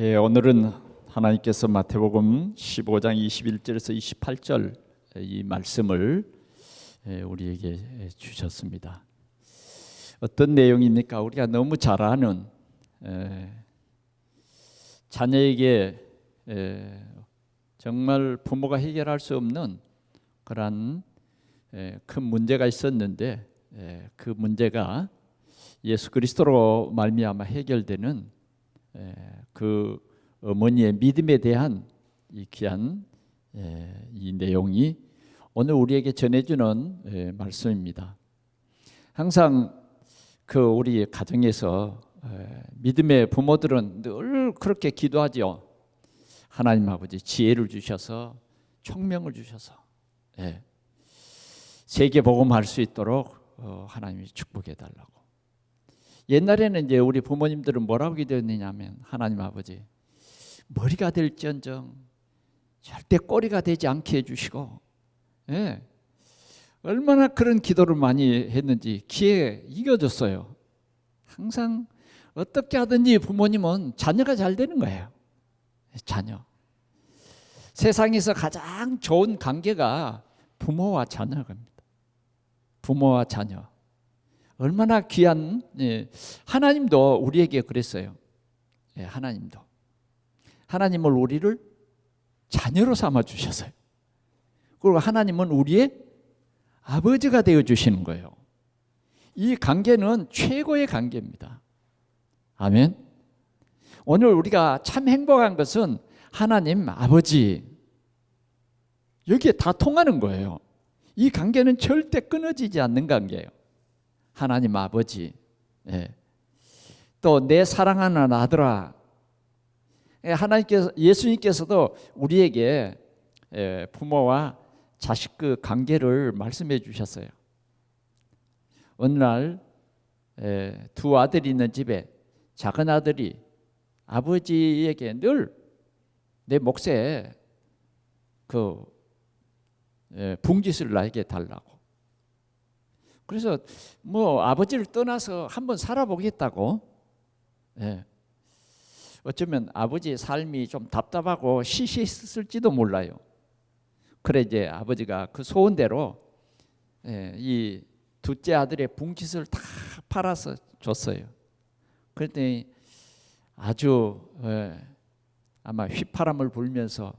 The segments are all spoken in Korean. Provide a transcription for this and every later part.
오늘은 하나님께서 마태복음 15장 21절에서 28절 이 말씀을 우리에게 주셨습니다. 어떤 내용입니까? 우리가 너무 잘 아는 자녀에게 정말 부모가 해결할 수 없는 그런 큰 문제가 있었는데 그 문제가 예수 그리스도로 말미암아 해결되는 그 어머니의 믿음에 대한 이 귀한 이 내용이 오늘 우리에게 전해주는 말씀입니다. 항상 그 우리 가정에서 믿음의 부모들은 늘 그렇게 기도하죠. 하나님 아버지 지혜를 주셔서 총명을 주셔서 세계 복음할 수 있도록 하나님이 축복해 달라고. 옛날에는 이제 우리 부모님들은 뭐라고 기도했느냐면 하나님 아버지 머리가 될지언정 절대 꼬리가 되지 않게 해주시고 얼마나 그런 기도를 많이 했는지 기에 이겨졌어요. 항상 어떻게 하든지 부모님은 자녀가 잘 되는 거예요. 자녀. 세상에서 가장 좋은 관계가 부모와 자녀입니다. 부모와 자녀. 얼마나 귀한 하나님도 우리에게 그랬어요. 하나님을 우리를 자녀로 삼아 주셨어요. 그리고 하나님은 우리의 아버지가 되어 주시는 거예요. 이 관계는 최고의 관계입니다. 아멘. 오늘 우리가 참 행복한 것은 하나님 아버지 여기에 다 통하는 거예요. 이 관계는 절대 끊어지지 않는 관계예요. 하나님 아버지, 또 내 사랑하는 아들아, 하나님께서 예수님께서도 우리에게 부모와 자식 그 관계를 말씀해 주셨어요. 어느 날 두 아들이 있는 집에 작은 아들이 아버지에게 늘 내 몫에 그 분깃을 나에게 달라고. 그래서 뭐 아버지를 떠나서 한번 살아보겠다고. 어쩌면 아버지의 삶이 좀 답답하고 시시했을지도 몰라요. 그래 이제 아버지가 그 소원대로 이 둘째 아들의 분깃을 다 팔아서 줬어요. 그랬더니 아주 아마 휘파람을 불면서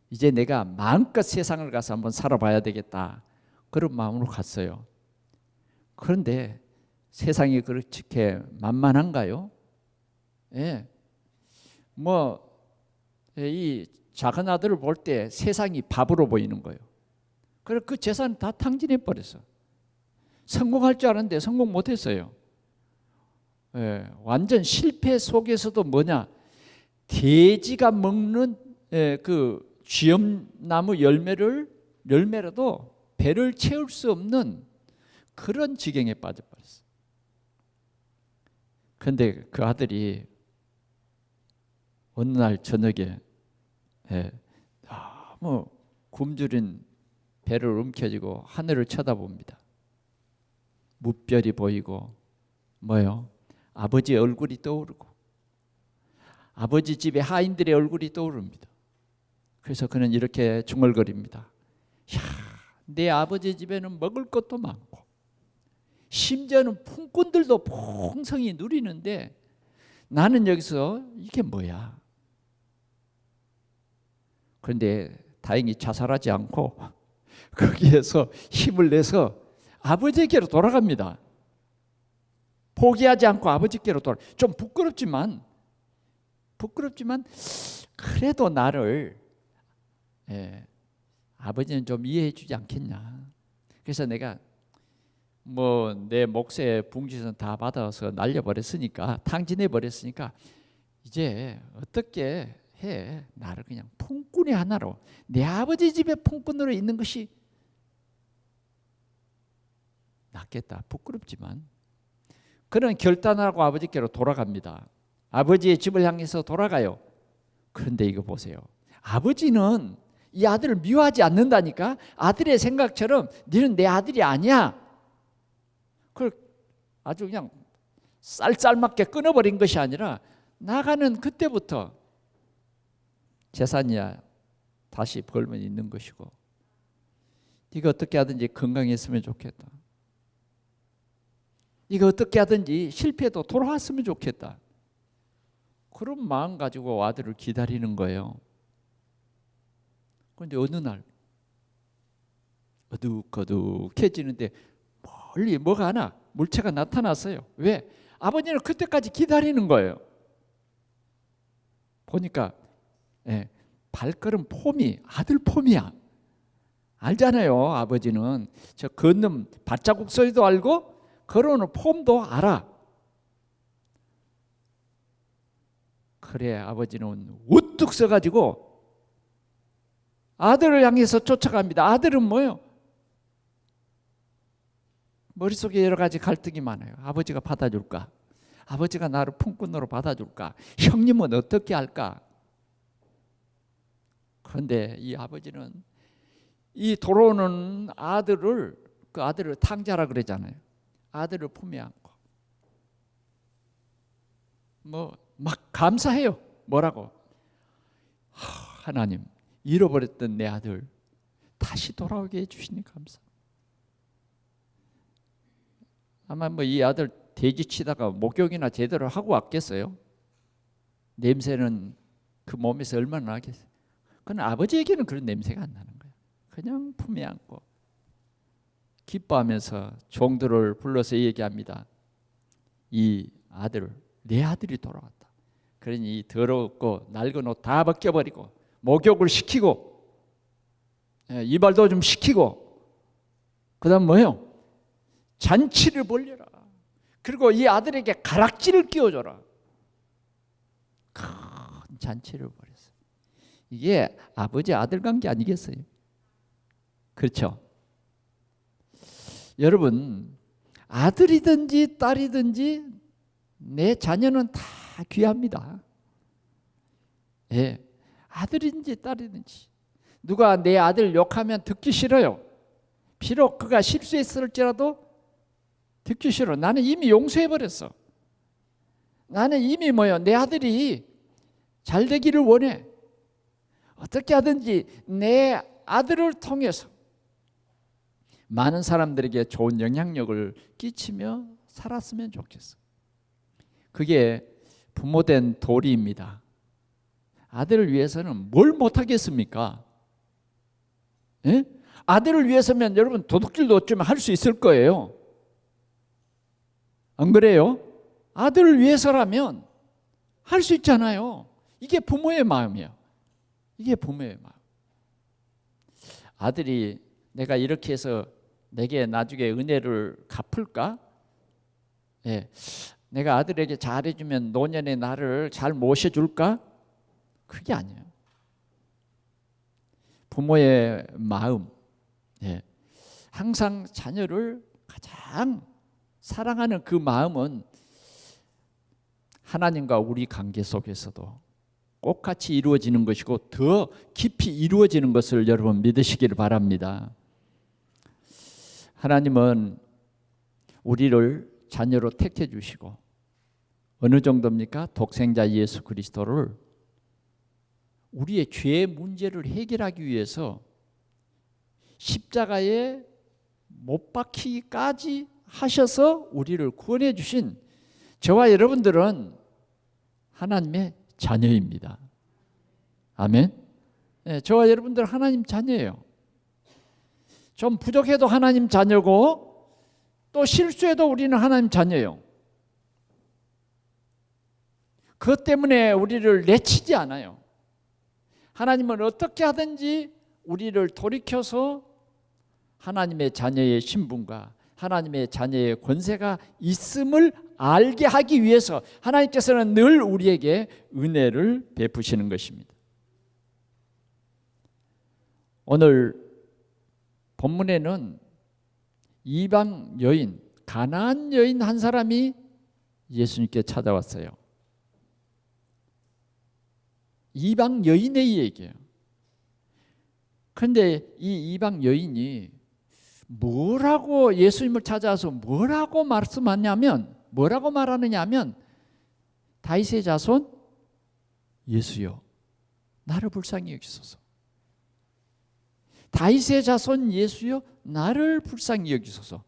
이제 내가 마음껏 세상을 가서 한번 살아봐야 되겠다. 그런 마음으로 갔어요. 그런데 세상이 그렇게 만만한가요? 이 작은 아들을 볼 때 세상이 바보로 보이는 거예요. 그래서 그 재산 다 탕진해 버렸어. 성공할 줄 알았는데 성공 못했어요. 완전 실패 속에서도 뭐냐? 돼지가 먹는 그 쥐엄나무 열매라도 배를 채울 수 없는 그런 지경에 빠져버렸어요. 그런데 그 아들이 어느 날 저녁에 너무 굶주린 배를 움켜쥐고 하늘을 쳐다봅니다. 무별이 보이고 뭐요? 아버지의 얼굴이 떠오르고 아버지 집의 하인들의 얼굴이 떠오릅니다. 그래서 그는 이렇게 중얼거립니다. 내 아버지 집에는 먹을 것도 많고 심지어는 품꾼들도 풍성히 누리는데 나는 여기서 이게 뭐야? 그런데 다행히 자살하지 않고 거기에서 힘을 내서 아버지께로 돌아갑니다. 포기하지 않고 아버지께로 돌아. 좀 부끄럽지만 그래도 나를 아버지는 좀 이해해 주지 않겠냐. 그래서 내가 뭐 내 몫의 분깃은 다 받아서 날려버렸으니까 탕진해버렸으니까 이제 어떻게 해. 나를 그냥 품꾼의 하나로 내 아버지 집에 품꾼으로 있는 것이 낫겠다. 부끄럽지만 그런 결단을 하고 아버지께로 돌아갑니다. 아버지의 집을 향해서 돌아가요. 그런데 이거 보세요. 아버지는 이 아들을 미워하지 않는다니까. 아들의 생각처럼 너는 내 아들이 아니야. 그걸 아주 그냥 쌀쌀맞게 끊어버린 것이 아니라 나가는 그때부터 재산이야 다시 벌면 있는 것이고, 네가 어떻게 하든지 건강했으면 좋겠다. 네가 어떻게 하든지 실패해도 돌아왔으면 좋겠다. 그런 마음 가지고 아들을 기다리는 거예요. 그런데 어느 날 어둑어둑해지는데 멀리 뭐가 하나 물체가 나타났어요. 왜? 아버지는 그때까지 기다리는 거예요. 보니까 발걸음 폼이 아들 폼이야. 알잖아요. 아버지는 저 걷는 발자국 소리도 알고 걸어오는 폼도 알아. 그래, 아버지는 우뚝 서가지고 아들을 향해서 쫓아갑니다. 아들은 뭐예요? 머릿속에 여러 가지 갈등이 많아요. 아버지가 받아줄까? 아버지가 나를 품꾼으로 받아줄까? 형님은 어떻게 할까? 그런데 이 아버지는 이 돌아오는 아들을, 그 아들을 탕자라 그러잖아요. 아들을 품에 안고 막 감사해요. 뭐라고? 하나님, 잃어버렸던 내 아들 다시 돌아오게 해주시니 감사합니다. 아마 이 아들 돼지 치다가 목욕이나 제대로 하고 왔겠어요? 냄새는 그 몸에서 얼마나 나겠어요? 그건 아버지에게는 그런 냄새가 안 나는 거예요. 그냥 품에 안고 기뻐하면서 종들을 불러서 얘기합니다. 이 아들, 내 아들이 돌아왔다. 그러니 이 더럽고 낡은 옷 다 벗겨버리고 목욕을 시키고 이발도 좀 시키고, 그 다음 뭐예요? 잔치를 벌려라. 그리고 이 아들에게 가락지를 끼워줘라. 큰 잔치를 벌였어요. 이게 아버지 아들 관계 아니겠어요? 그렇죠? 여러분, 아들이든지 딸이든지 내 자녀는 다 귀합니다. 아들이든지 딸이든지. 누가 내 아들 욕하면 듣기 싫어요. 비록 그가 실수했을지라도 듣기 싫어. 나는 이미 용서해버렸어. 나는 이미 내 아들이 잘 되기를 원해. 어떻게 하든지 내 아들을 통해서 많은 사람들에게 좋은 영향력을 끼치며 살았으면 좋겠어. 그게 부모된 도리입니다. 아들을 위해서는 뭘 못하겠습니까? 아들을 위해서면 여러분 도둑질도 어쩌면 할 수 있을 거예요. 안 그래요? 아들을 위해서라면 할 수 있잖아요. 이게 부모의 마음이에요. 이게 부모의 마음. 아들이 내가 이렇게 해서 내게 나중에 은혜를 갚을까? 내가 아들에게 잘해주면 노년에 나를 잘 모셔줄까? 그게 아니에요. 부모의 마음, 항상 자녀를 가장 사랑하는 그 마음은 하나님과 우리 관계 속에서도 꼭 같이 이루어지는 것이고 더 깊이 이루어지는 것을 여러분 믿으시기를 바랍니다. 하나님은 우리를 자녀로 택해 주시고 어느 정도입니까? 독생자 예수 그리스도를 우리의 죄의 문제를 해결하기 위해서 십자가에 못 박히기까지 하셔서 우리를 구원해 주신 저와 여러분들은 하나님의 자녀입니다. 아멘. 저와 여러분들 하나님 자녀예요. 좀 부족해도 하나님 자녀고 또 실수해도 우리는 하나님 자녀예요. 그것 때문에 우리를 내치지 않아요. 하나님은 어떻게 하든지 우리를 돌이켜서 하나님의 자녀의 신분과 하나님의 자녀의 권세가 있음을 알게 하기 위해서 하나님께서는 늘 우리에게 은혜를 베푸시는 것입니다. 오늘 본문에는 이방 여인, 가나안 여인 한 사람이 예수님께 찾아왔어요. 이방 여인의 얘기예요. 그런데 이 이방 여인이 뭐라고 예수님을 찾아와서 뭐라고 말하느냐면 다윗의 자손 예수여 나를 불쌍히 여기소서. 다윗의 자손 예수여 나를 불쌍히 여기소서.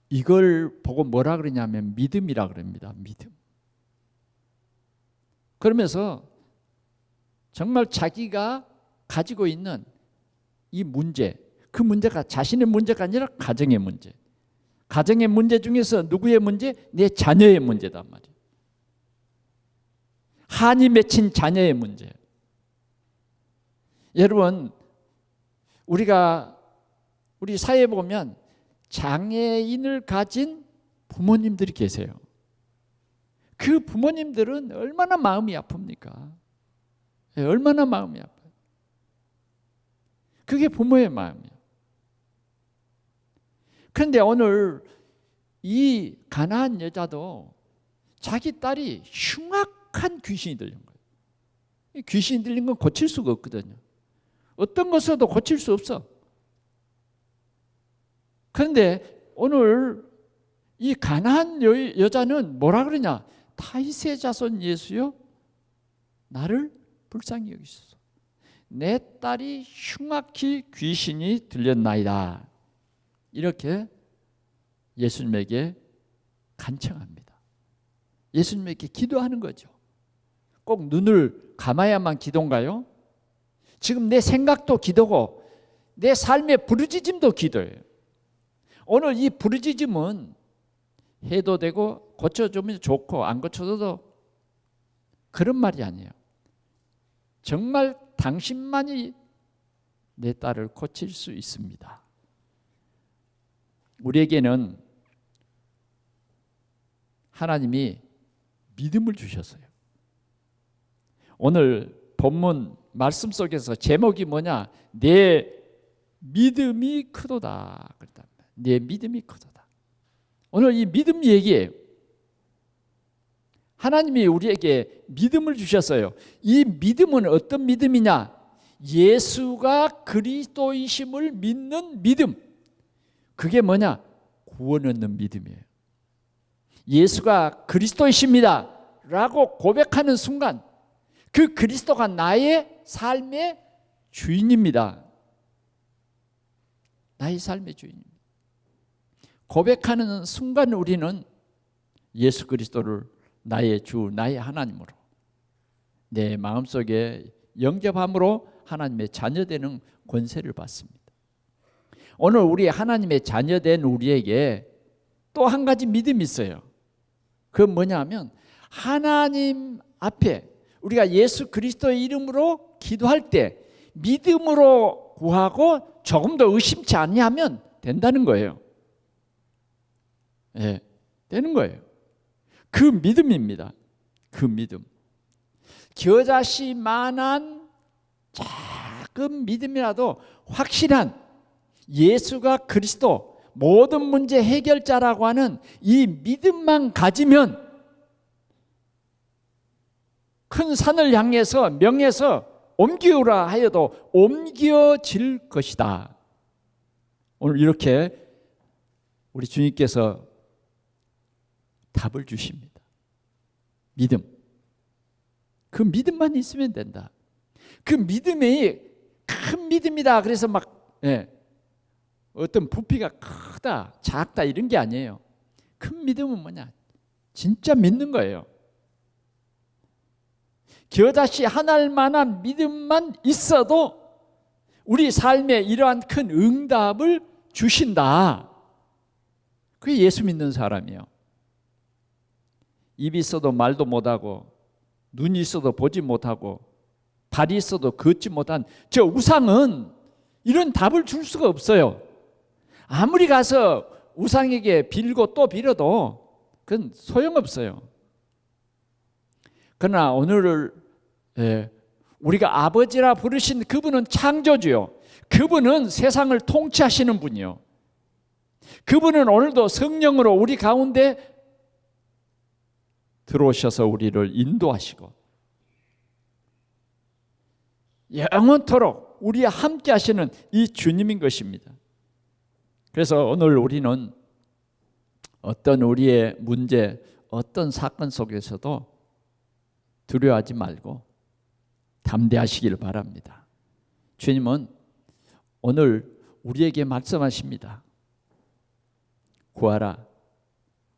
이걸 보고 뭐라 그러냐면 믿음이라 그럽니다. 믿음. 그러면서 정말 자기가 가지고 있는 이 문제, 그 문제가 자신의 문제가 아니라 가정의 문제. 가정의 문제 중에서 누구의 문제? 내 자녀의 문제단 말이에요. 한이 맺힌 자녀의 문제. 여러분, 우리 사회에 보면 장애인을 가진 부모님들이 계세요. 그 부모님들은 얼마나 마음이 아픕니까? 얼마나 마음이 아파요. 그게 부모의 마음이에요. 그런데 오늘 이 가나안 여자도 자기 딸이 흉악한 귀신이 들린 거예요. 귀신이 들린 건 고칠 수가 없거든요. 어떤 것으로도 고칠 수 없어. 그런데 오늘 이 가나안 여자는 뭐라 그러냐? 다윗의 자손 예수여 나를 불쌍히 여기소서. 내 딸이 흉악히 귀신이 들렸나이다. 이렇게 예수님에게 간청합니다. 예수님에게 기도하는 거죠. 꼭 눈을 감아야만 기도인가요? 지금 내 생각도 기도고 내 삶의 부르짖음도 기도예요. 오늘 이 부르짖음은 해도 되고 고쳐주면 좋고 안 고쳐도 그런 말이 아니에요. 정말 당신만이 내 딸을 고칠 수 있습니다. 우리에게는 하나님이 믿음을 주셨어요. 오늘 본문 말씀 속에서 제목이 뭐냐? 내 믿음이 크도다. 내 믿음이 크도다. 오늘 이 믿음 얘기예요. 하나님이 우리에게 믿음을 주셨어요. 이 믿음은 어떤 믿음이냐? 예수가 그리스도이심을 믿는 믿음. 그게 뭐냐? 구원 얻는 믿음이에요. 예수가 그리스도이십니다 라고 고백하는 순간 그 그리스도가 나의 삶의 주인입니다. 나의 삶의 주인입니다. 고백하는 순간 우리는 예수 그리스도를 나의 주, 나의 하나님으로 내 마음속에 영접함으로 하나님의 자녀되는 권세를 받습니다. 오늘 우리 하나님의 자녀된 우리에게 또 한 가지 믿음이 있어요. 그건 뭐냐면 하나님 앞에 우리가 예수 그리스도의 이름으로 기도할 때 믿음으로 구하고 조금 더 의심치 아니하면 된다는 거예요. 예, 되는 거예요. 그 믿음입니다. 그 믿음. 겨자씨만한 작은 믿음이라도 확실한 예수가 그리스도 모든 문제 해결자라고 하는 이 믿음만 가지면 큰 산을 향해서 명해서 옮기우라 하여도 옮겨질 것이다. 오늘 이렇게 우리 주님께서 답을 주십니다. 믿음. 그 믿음만 있으면 된다. 그 믿음이 큰 믿음이다. 그래서 막 어떤 부피가 크다, 작다 이런 게 아니에요. 큰 믿음은 뭐냐? 진짜 믿는 거예요. 겨자씨 한 알만한 믿음만 있어도 우리 삶에 이러한 큰 응답을 주신다. 그게 예수 믿는 사람이에요. 입이 있어도 말도 못하고 눈이 있어도 보지 못하고 발이 있어도 걷지 못한 저 우상은 이런 답을 줄 수가 없어요. 아무리 가서 우상에게 빌고 또 빌어도 그건 소용없어요. 그러나 오늘 우리가 아버지라 부르신 그분은 창조주요. 그분은 세상을 통치하시는 분이요. 그분은 오늘도 성령으로 우리 가운데 들어오셔서 우리를 인도하시고 영원토록 우리와 함께 하시는 이 주님인 것입니다. 그래서 오늘 우리는 어떤 우리의 문제, 어떤 사건 속에서도 두려워하지 말고 담대하시길 바랍니다. 주님은 오늘 우리에게 말씀하십니다. 구하라.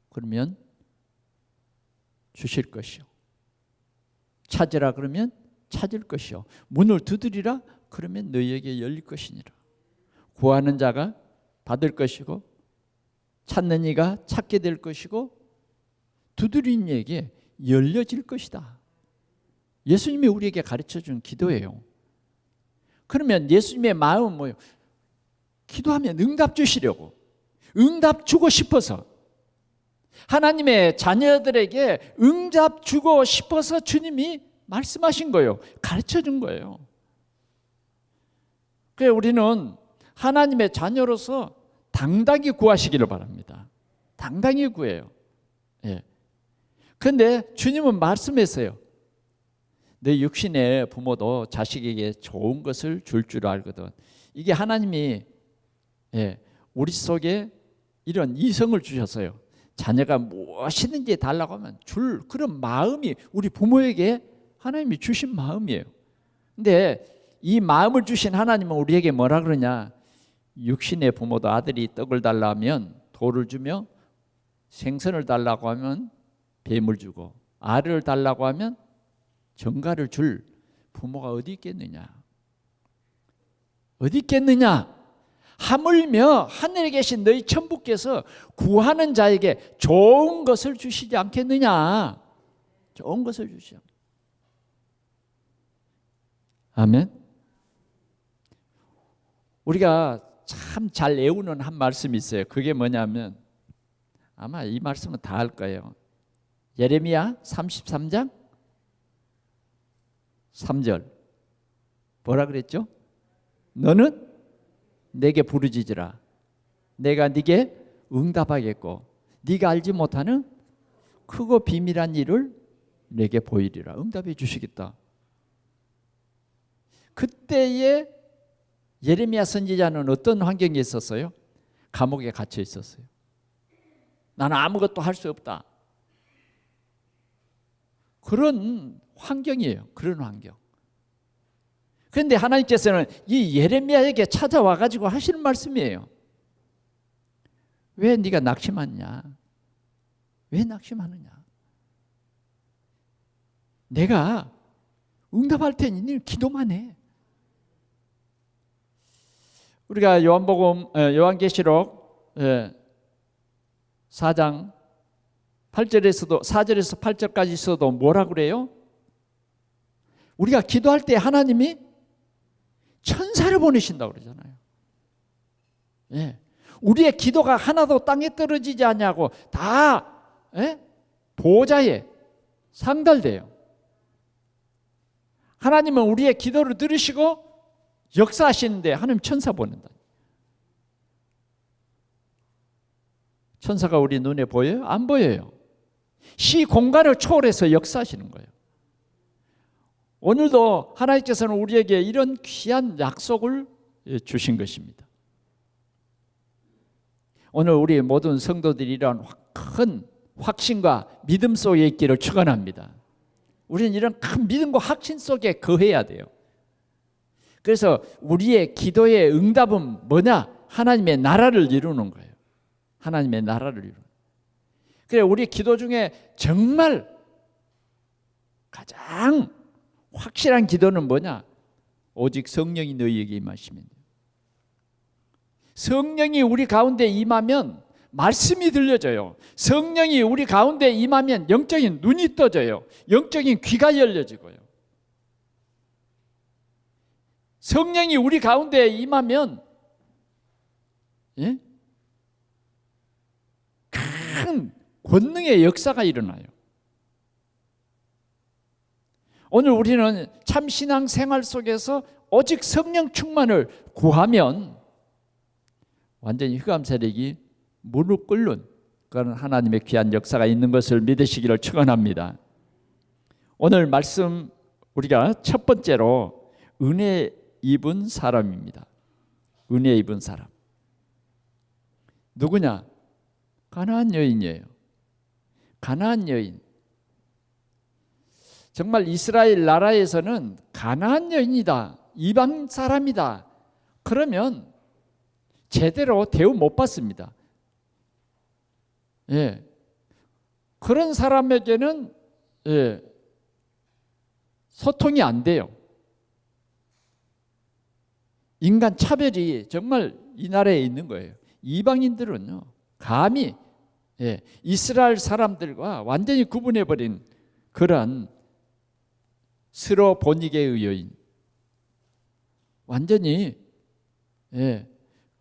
그러면 주실 것이요. 찾으라 그러면 찾을 것이요. 문을 두드리라 그러면 너희에게 열릴 것이니라. 구하는 자가 받을 것이고 찾는 이가 찾게 될 것이고 두드리는 이에게 열려질 것이다. 예수님이 우리에게 가르쳐준 기도예요. 그러면 예수님의 마음은 뭐예요? 기도하면 응답 주시려고, 응답 주고 싶어서, 하나님의 자녀들에게 응답 주고 싶어서 주님이 말씀하신 거예요. 가르쳐준 거예요. 그래서 우리는 하나님의 자녀로서 당당히 구하시기를 바랍니다. 당당히 구해요. 예. 그런데 주님은 말씀했어요. 내 육신의 부모도 자식에게 좋은 것을 줄 줄 알거든. 이게 하나님이 우리 속에 이런 이성을 주셨어요. 자녀가 무엇이든지 달라고 하면 줄 그런 마음이 우리 부모에게 하나님이 주신 마음이에요. 근데 이 마음을 주신 하나님은 우리에게 뭐라 그러냐? 육신의 부모도 아들이 떡을 달라면 돌을 주며, 생선을 달라고 하면 뱀을 주고, 알을 달라고 하면 정갈을 줄 부모가 어디 있겠느냐? 어디 있겠느냐? 하물며 하늘에 계신 너희 천부께서 구하는 자에게 좋은 것을 주시지 않겠느냐? 좋은 것을 주시지 않겠느냐? 아멘. 우리가 참 잘 외우는 한 말씀이 있어요. 그게 뭐냐면, 아마 이 말씀은 다 할 거예요. 예레미야 33장 3절 뭐라 그랬죠? 너는 내게 부르짖으라. 내가 네게 응답하겠고 네가 알지 못하는 크고 비밀한 일을 내게 보이리라. 응답해 주시겠다. 그때에 예레미야 선지자는 어떤 환경에 있었어요? 감옥에 갇혀 있었어요. 나는 아무것도 할 수 없다. 그런 환경이에요. 그런 환경. 그런데 하나님께서는 이 예레미야에게 찾아와 가지고 하시는 말씀이에요. 왜 네가 낙심하느냐? 왜 낙심하느냐? 내가 응답할 테니 네 기도만 해. 우리가 요한계시록 4장 8절에서도 4절에서 8절까지 있어도 뭐라 그래요? 우리가 기도할 때 하나님이 천사를 보내신다고 그러잖아요. 예. 우리의 기도가 하나도 땅에 떨어지지 않냐고 다 보좌에 상달돼요. 하나님은 우리의 기도를 들으시고 역사하시는데 하나님 천사 보낸다. 천사가 우리 눈에 보여요? 안 보여요. 시 공간을 초월해서 역사하시는 거예요. 오늘도 하나님께서는 우리에게 이런 귀한 약속을 주신 것입니다. 오늘 우리 모든 성도들이 이런 큰 확신과 믿음 속에 있기를 축원합니다. 우리는 이런 큰 믿음과 확신 속에 거해야 돼요. 그래서 우리의 기도의 응답은 뭐냐? 하나님의 나라를 이루는 거예요. 하나님의 나라를 이루는. 그래 우리 기도 중에 정말 가장 확실한 기도는 뭐냐? 오직 성령이 너희에게 임하시면 돼요. 성령이 우리 가운데 임하면 말씀이 들려져요. 성령이 우리 가운데 임하면 영적인 눈이 떠져요. 영적인 귀가 열려지고요. 성령이 우리 가운데 임하면 큰 권능의 역사가 일어나요. 오늘 우리는 참 신앙 생활 속에서 오직 성령 충만을 구하면 완전히 흑암 세력이 무릎 꿇는 그런 하나님의 귀한 역사가 있는 것을 믿으시기를 축원합니다. 오늘 말씀 우리가 첫 번째로 은혜 입은 사람입니다. 은혜 입은 사람. 누구냐? 가나안 여인이에요. 가나안 여인. 정말 이스라엘 나라에서는 가나안 여인이다, 이방 사람이다, 그러면 제대로 대우 못 받습니다. 예. 그런 사람에게는 소통이 안 돼요. 인간 차별이 정말 이 나라에 있는 거예요. 이방인들은요, 감히 이스라엘 사람들과 완전히 구분해버린 그러한 스로보니게의 여인, 완전히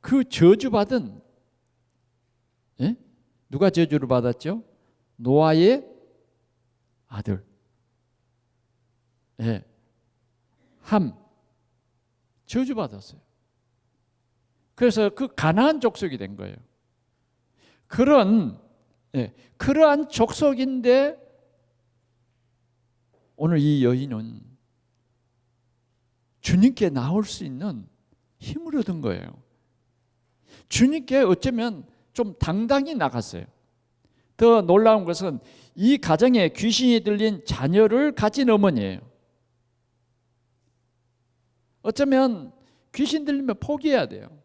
그 저주받은, 누가 저주를 받았죠? 노아의 아들 함, 저주받았어요. 그래서 그 가나안 족속이 된 거예요. 그러한 족속인데 오늘 이 여인은 주님께 나올 수 있는 힘을 얻은 거예요. 주님께 어쩌면 좀 당당히 나갔어요. 더 놀라운 것은 이 가정에 귀신이 들린 자녀를 가진 어머니예요. 어쩌면 귀신 들리면 포기해야 돼요.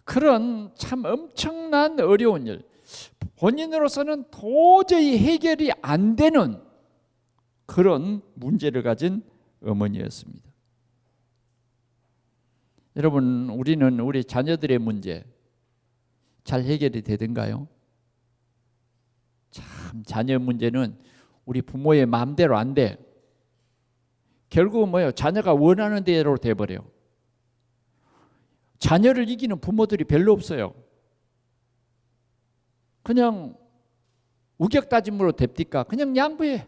그런 참 엄청난 어려운 일, 본인으로서는 도저히 해결이 안 되는 그런 문제를 가진 어머니였습니다. 여러분, 우리는 우리 자녀들의 문제 잘 해결이 되던가요? 참 자녀 문제는 우리 부모의 마음대로 안 돼. 결국은 뭐예요? 자녀가 원하는 대로 돼버려요. 자녀를 이기는 부모들이 별로 없어요. 그냥 우격다짐으로 됩니까? 그냥 양보해.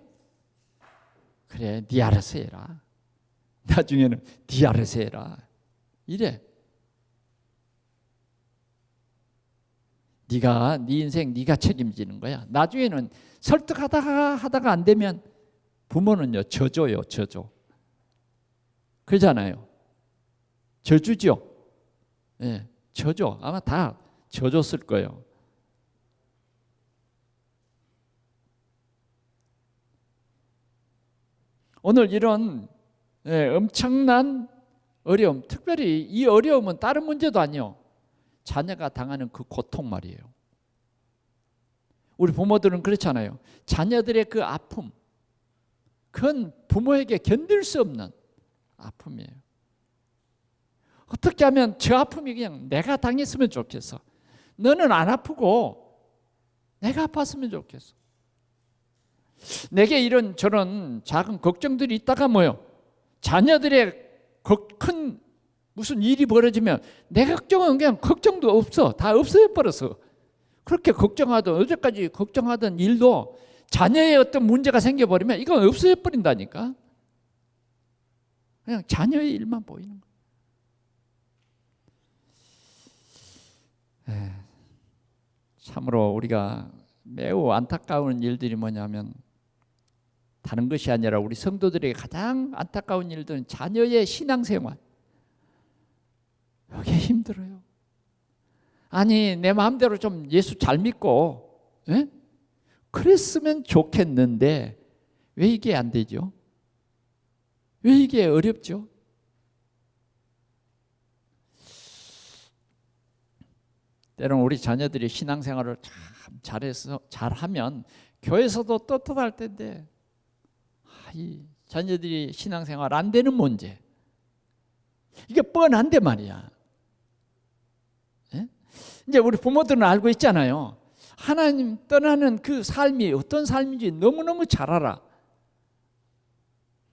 그래, 네 알아서 해라. 나중에는 네 알아서 해라. 이래. 네가 네 인생 네가 책임지는 거야. 나중에는 설득하다가 안 되면 부모는요, 져줘요, 져줘. 그러잖아요. 져주죠. 져줘. 아마 다 져줬을 거예요. 오늘 이런 엄청난 어려움, 특별히 이 어려움은 다른 문제도 아니요, 자녀가 당하는 그 고통 말이에요. 우리 부모들은 그렇잖아요. 자녀들의 그 아픔, 그건 부모에게 견딜 수 없는 아픔이에요. 어떻게 하면 저 아픔이 그냥 내가 당했으면 좋겠어. 너는 안 아프고 내가 아팠으면 좋겠어. 내게 이런 저런 작은 걱정들이 있다가 뭐요? 자녀들의 큰 무슨 일이 벌어지면 내 걱정은 그냥 걱정도 없어. 다 없어져버렸어. 그렇게 걱정하던, 어제까지 걱정하던 일도 자녀의 어떤 문제가 생겨버리면 이건 없어져버린다니까. 그냥 자녀의 일만 보이는 거예요. 참으로 우리가 매우 안타까운 일들이 뭐냐면, 다른 것이 아니라 우리 성도들에게 가장 안타까운 일들은 자녀의 신앙생활. 이게 힘들어요. 아니, 내 마음대로 좀 예수 잘 믿고 그랬으면 좋겠는데 왜 이게 안 되죠? 왜 이게 어렵죠? 때로는 우리 자녀들이 신앙생활을 참 잘하면 교회에서도 떳떳할 텐데, 이 자녀들이 신앙생활 안 되는 문제, 이게 뻔한데 말이야. 이제 우리 부모들은 알고 있잖아요. 하나님 떠나는 그 삶이 어떤 삶인지 너무너무 잘 알아.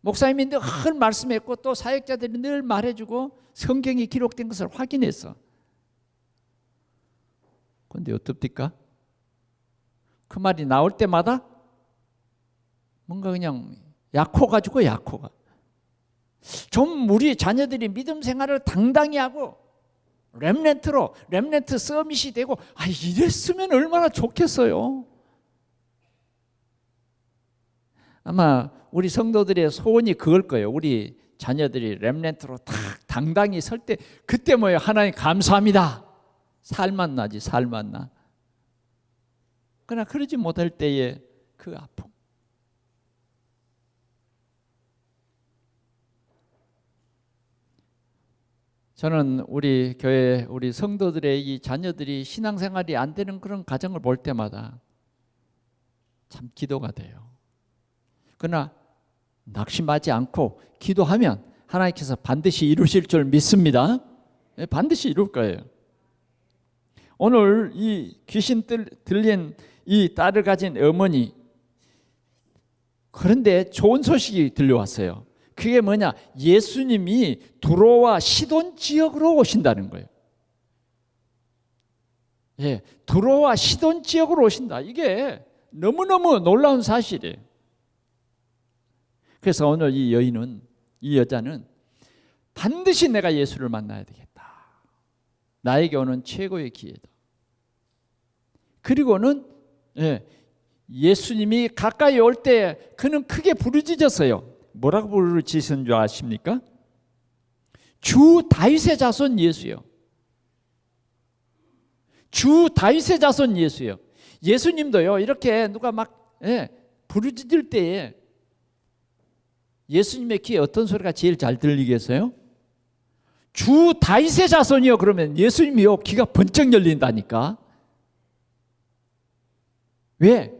목사님이 늘 말씀했고 또 사역자들이 늘 말해주고 성경에 기록된 것을 확인했어. 그런데 어떻습니까? 그 말이 나올 때마다 뭔가 그냥 약호가지고 약호가. 좀 우리 자녀들이 믿음 생활을 당당히 하고 렘넌트 서밋이 되고 이랬으면 얼마나 좋겠어요. 아마 우리 성도들의 소원이 그걸 거예요. 우리 자녀들이 렘넌트로 딱 당당히 설 때, 그때 뭐예요? 하나님 감사합니다. 살만 나지, 살만 나. 그러나 그러지 못할 때에 그 아픔. 저는 우리 교회 우리 성도들의 이 자녀들이 신앙생활이 안 되는 그런 가정을 볼 때마다 참 기도가 돼요. 그러나 낙심하지 않고 기도하면 하나님께서 반드시 이루실 줄 믿습니다. 반드시 이룰 거예요. 오늘 이 귀신 들린 이 딸을 가진 어머니, 그런데 좋은 소식이 들려왔어요. 그게 뭐냐? 예수님이 두로와 시돈 지역으로 오신다는 거예요. 예, 두로와 시돈 지역으로 오신다. 이게 너무너무 놀라운 사실이에요. 그래서 오늘 이 여자는 반드시 내가 예수를 만나야 되겠다. 나에게 오는 최고의 기회다. 그리고는 예수님이 가까이 올 때 그는 크게 부르짖었어요. 뭐라고 부르짖은 줄 아십니까? 주 다윗의 자손 예수요. 주 다윗의 자손 예수요. 예수님도요, 이렇게 누가 막 부르짖을 때에 예수님의 귀에 어떤 소리가 제일 잘 들리겠어요? 주 다윗의 자손이요. 그러면 예수님이요, 귀가 번쩍 열린다니까. 왜?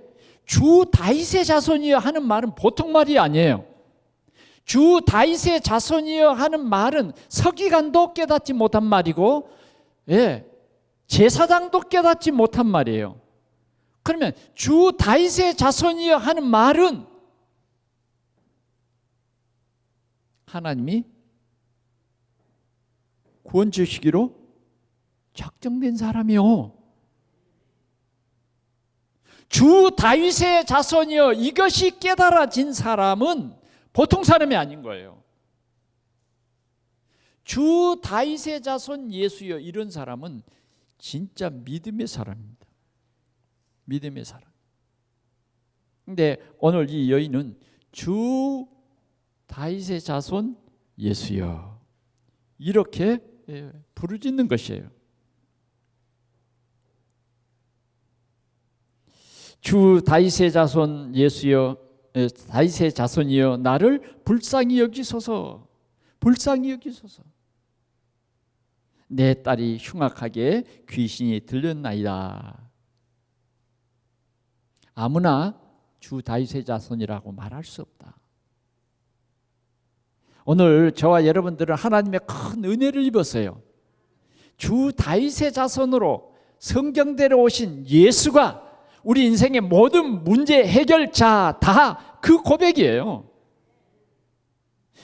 주 다윗의 자손이요 하는 말은 보통 말이 아니에요. 주 다윗의 자손이여 하는 말은 서기관도 깨닫지 못한 말이고, 제사장도 깨닫지 못한 말이에요. 그러면 주 다윗의 자손이여 하는 말은 하나님이 구원 주시기로 작정된 사람이요. 주 다윗의 자손이여, 이것이 깨달아진 사람은 보통 사람이 아닌 거예요. 주 다윗의 자손 예수여, 이런 사람은 진짜 믿음의 사람입니다. 믿음의 사람. 근데 오늘 이 여인은 주 다윗의 자손 예수여, 이렇게 부르짖는 것이에요. 주 다윗의 자손 예수여, 다윗의 자손이여, 나를 불쌍히 여기소서. 불쌍히 여기소서. 내 딸이 흉악하게 귀신이 들렸나이다. 아무나 주 다윗의 자손이라고 말할 수 없다. 오늘 저와 여러분들은 하나님의 큰 은혜를 입었어요. 주 다윗의 자손으로 성경대로 오신 예수가 우리 인생의 모든 문제 해결자, 다 그 고백이에요.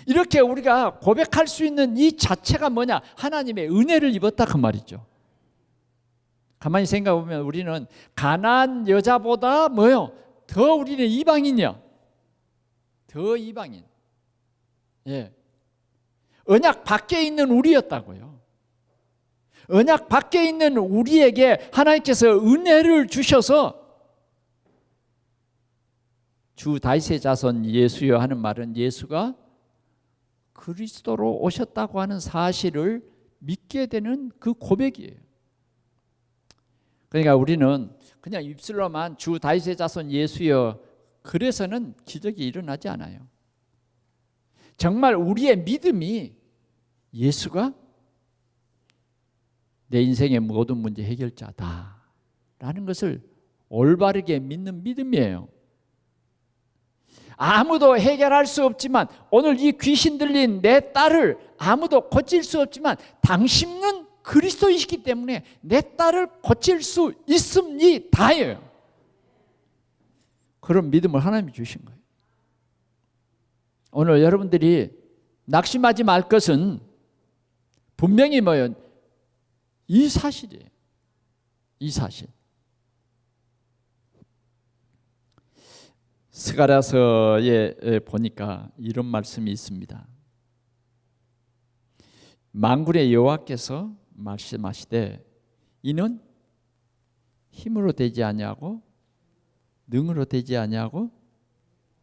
이렇게 우리가 고백할 수 있는 이 자체가 뭐냐? 하나님의 은혜를 입었다, 그 말이죠. 가만히 생각해 보면 우리는 가나안 여자보다 뭐요? 더 우리는 이방인이요. 더 이방인. 언약 밖에 있는 우리였다고요. 언약 밖에 있는 우리에게 하나님께서 은혜를 주셔서 주 다윗의 자손 예수여 하는 말은 예수가 그리스도로 오셨다고 하는 사실을 믿게 되는 그 고백이에요. 그러니까 우리는 그냥 입술로만 주 다윗의 자손 예수여, 그래서는 기적이 일어나지 않아요. 정말 우리의 믿음이 예수가 내 인생의 모든 문제 해결자다라는 것을 올바르게 믿는 믿음이에요. 아무도 해결할 수 없지만, 오늘 이 귀신 들린 내 딸을 아무도 고칠 수 없지만 당신은 그리스도이시기 때문에 내 딸을 고칠 수 있습니다예요. 그런 믿음을 하나님이 주신 거예요. 오늘 여러분들이 낙심하지 말 것은 분명히 뭐예요? 이 사실이에요. 이 사실. 스가랴서에 보니까 이런 말씀이 있습니다. 만군의 여호와께서 말씀하시되 이는 힘으로 되지 아니하고 능으로 되지 아니하고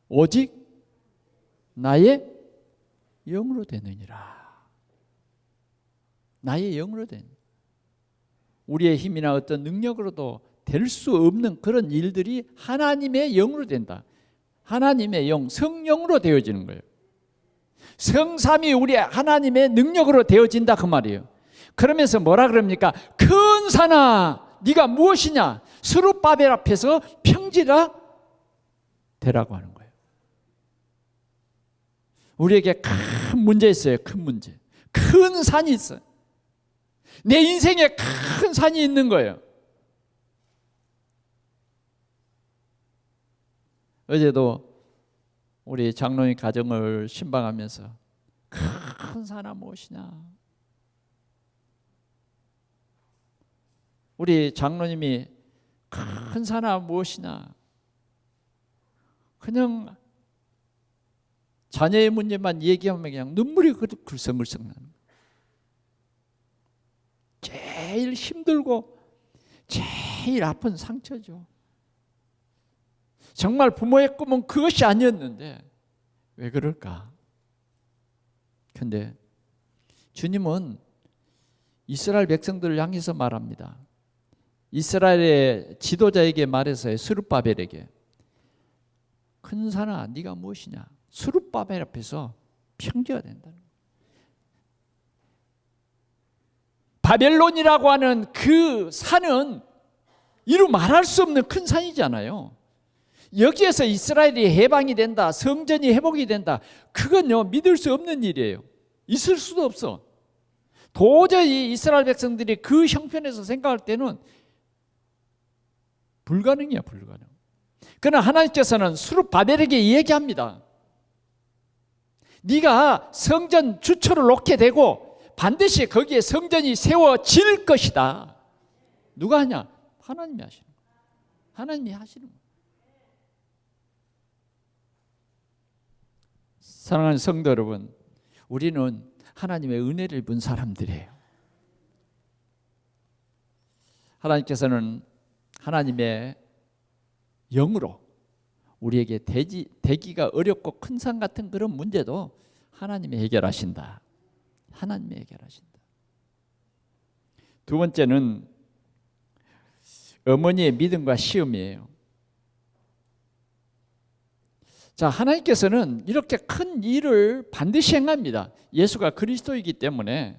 오직 나의 영으로 되느니라. 나의 영으로 되는. 우리의 힘이나 어떤 능력으로도 될 수 없는 그런 일들이 하나님의 영으로 된다. 하나님의 영, 성령으로 되어지는 거예요. 성삼이 우리 하나님의 능력으로 되어진다 그 말이에요. 그러면서 뭐라 그럽니까? 큰 산아 네가 무엇이냐? 스룹바벨 앞에서 평지가 되라고 하는 거예요. 우리에게 큰 문제 있어요. 큰 문제. 큰 산이 있어요. 내 인생에 큰 산이 있는 거예요. 어제도 우리 장로님 가정을 신방하면서 큰 산아 무엇이냐? 우리 장로님이 큰 산아 무엇이냐? 그냥 자녀의 문제만 얘기하면 그냥 눈물이 글썽글썽 나는 거예요. 제일 힘들고 제일 아픈 상처죠. 정말 부모의 꿈은 그것이 아니었는데 왜 그럴까? 근데 주님은 이스라엘 백성들을 향해서 말합니다. 이스라엘의 지도자에게 말해서요. 스룹바벨에게 큰 산아 네가 무엇이냐? 스룹바벨 앞에서 평지가 된다는 거예요. 바벨론이라고 하는 그 산은 이루 말할 수 없는 큰 산이잖아요. 여기에서 이스라엘이 해방이 된다, 성전이 회복이 된다, 그건요 믿을 수 없는 일이에요. 있을 수도 없어. 도저히 이스라엘 백성들이 그 형편에서 생각할 때는 불가능이야, 불가능. 그러나 하나님께서는 스룹바벨에게 얘기합니다. 네가 성전 주초를 놓게 되고 반드시 거기에 성전이 세워질 것이다. 누가 하냐? 하나님이 하시는 거예요. 하나님이 하시는 거예요. 사랑하는 성도 여러분, 우리는 하나님의 은혜를 입은 사람들이에요. 하나님께서는 하나님의 영으로 우리에게 되기가 어렵고 큰 산 같은 그런 문제도 하나님이 해결하신다. 하나님이 해결하신다. 두 번째는 어머니의 믿음과 시험이에요. 자, 하나님께서는 이렇게 큰 일을 반드시 행합니다. 예수가 그리스도이기 때문에.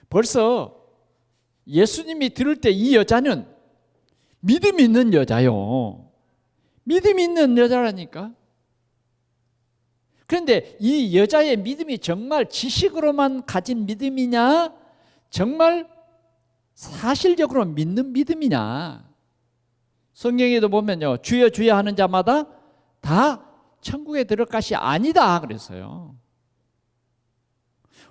벌써 예수님이 들을 때 이 여자는 믿음 있는 여자요. 믿음 있는 여자라니까. 그런데 이 여자의 믿음이 정말 지식으로만 가진 믿음이냐? 정말 사실적으로 믿는 믿음이냐? 성경에도 보면요. 주여 주여 하는 자마다 다 천국에 들어갈 것이 아니다 그랬어요.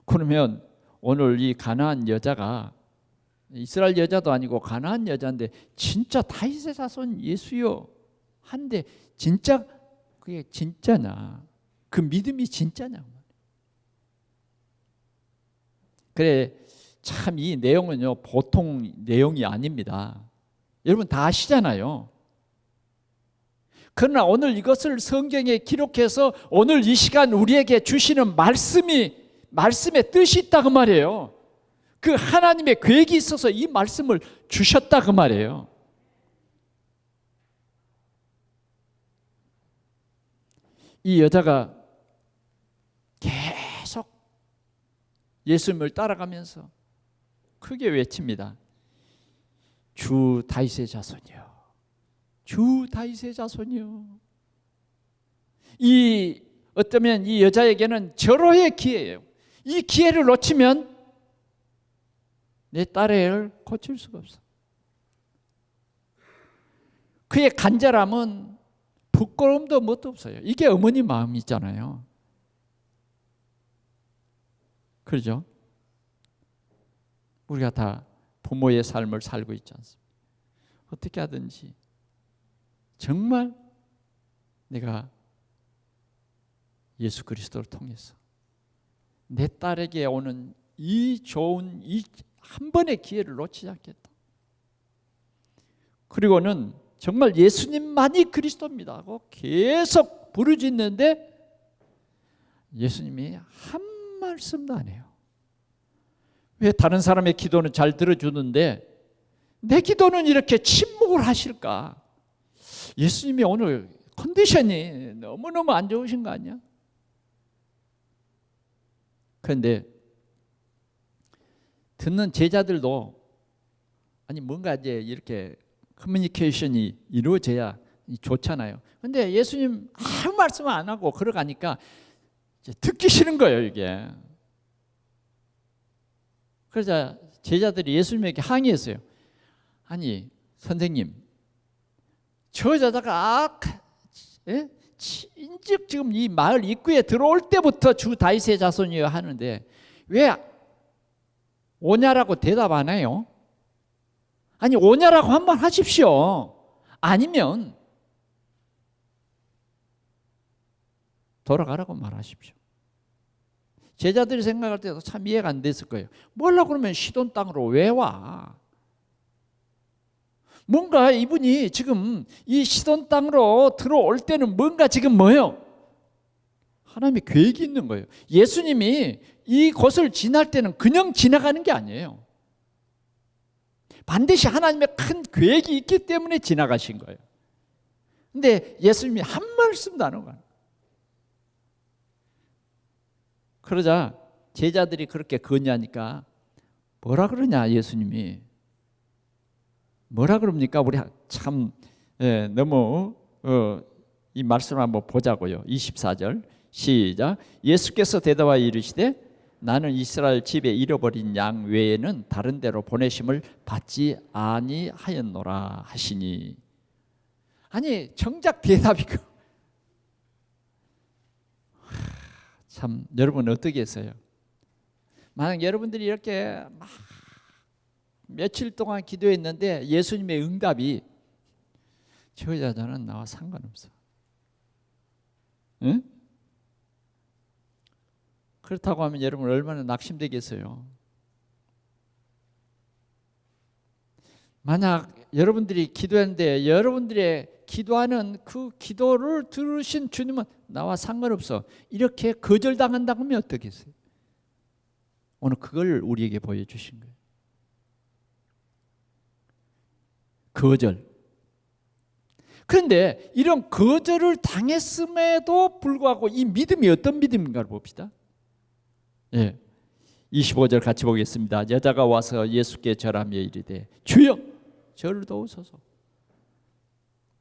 그러면 오늘 이 가나안 여자가 이스라엘 여자도 아니고 가나안 여자인데 진짜 다윗의 자손 예수요 한데 진짜 그게 진짜냐? 그 믿음이 진짜냐? 그래, 참 이 내용은요 보통 내용이 아닙니다. 여러분 다 아시잖아요. 그러나 오늘 이것을 성경에 기록해서 오늘 이 시간 우리에게 주시는 말씀의 뜻이 있다 그 말이에요. 그 하나님의 계획이 있어서 이 말씀을 주셨다 그 말이에요. 이 여자가 계속 예수님을 따라가면서 크게 외칩니다. 주 다윗의 자손이요. 주 다윗의 자손이요. 어쩌면 이 여자에게는 절호의 기회예요. 이 기회를 놓치면 내 딸의 애를 고칠 수가 없어. 그의 간절함은 부끄러움도 뭣도 없어요. 이게 어머니 마음이잖아요. 그렇죠? 우리가 다 부모의 삶을 살고 있지 않습니까? 어떻게 하든지 정말 내가 예수 그리스도를 통해서 내 딸에게 오는 이 좋은 이 한 번의 기회를 놓치지 않겠다. 그리고는 정말 예수님만이 그리스도입니다 하고 계속 부르짖는데 예수님이 한 말씀도 안 해요. 왜 다른 사람의 기도는 잘 들어주는데 내 기도는 이렇게 침묵을 하실까? 예수님이 오늘 컨디션이 너무너무 안 좋으신 거 아니야? 그런데 듣는 제자들도 아니 뭔가 이제 이렇게 커뮤니케이션이 이루어져야 좋잖아요. 근데 예수님 아무 말씀 안 하고 걸어가니까 이제 듣기 싫은 거예요, 이게. 그러자 제자들이 예수님에게 항의했어요. 아니 선생님, 저 여자가 인즉 지금 이 마을 입구에 들어올 때부터 주 다윗의 자손이여 하는데 왜 오냐라고 대답 안 해요? 아니 오냐라고 한번 하십시오. 아니면 돌아가라고 말하십시오. 제자들이 생각할 때도 참 이해가 안 됐을 거예요. 뭐라고 그러면 시돈 땅으로 왜 와? 뭔가 이분이 지금 이 시돈 땅으로 들어올 때는 뭔가 지금 뭐예요? 하나님의 계획이 있는 거예요. 예수님이 이곳을 지날 때는 그냥 지나가는 게 아니에요. 반드시 하나님의 큰 계획이 있기 때문에 지나가신 거예요. 근데 예수님이 한 말씀도 안 하고 가는 거예요. 그러자 제자들이 그렇게 건의하니까 뭐라 그러냐 예수님이. 뭐라 그럽니까? 우리 참 너무 이 말씀을 한번 보자고요. 24절 시작. 예수께서 대답하여 이르시되 나는 이스라엘 집에 잃어버린 양 외에는 다른 데로 보내심을 받지 아니하였노라 하시니. 아니 정작 대답이 참 여러분 어떻게 했어요? 만약 여러분들이 이렇게 막 며칠 동안 기도했는데 예수님의 응답이 저 여자는 나와 상관없어. 응? 그렇다고 하면 여러분 얼마나 낙심되겠어요? 만약 여러분들이 기도했는데 여러분들의 기도하는 그 기도를 들으신 주님은 나와 상관없어. 이렇게 거절당한다고 하면 어떻겠어요? 오늘 그걸 우리에게 보여주신 거예요. 거절. 그런데 이런 거절을 당했음에도 불구하고 이 믿음이 어떤 믿음인가를 봅시다. 25절 같이 보겠습니다. 여자가 와서 예수께 절하며 이르되 주여 저를 도우소서.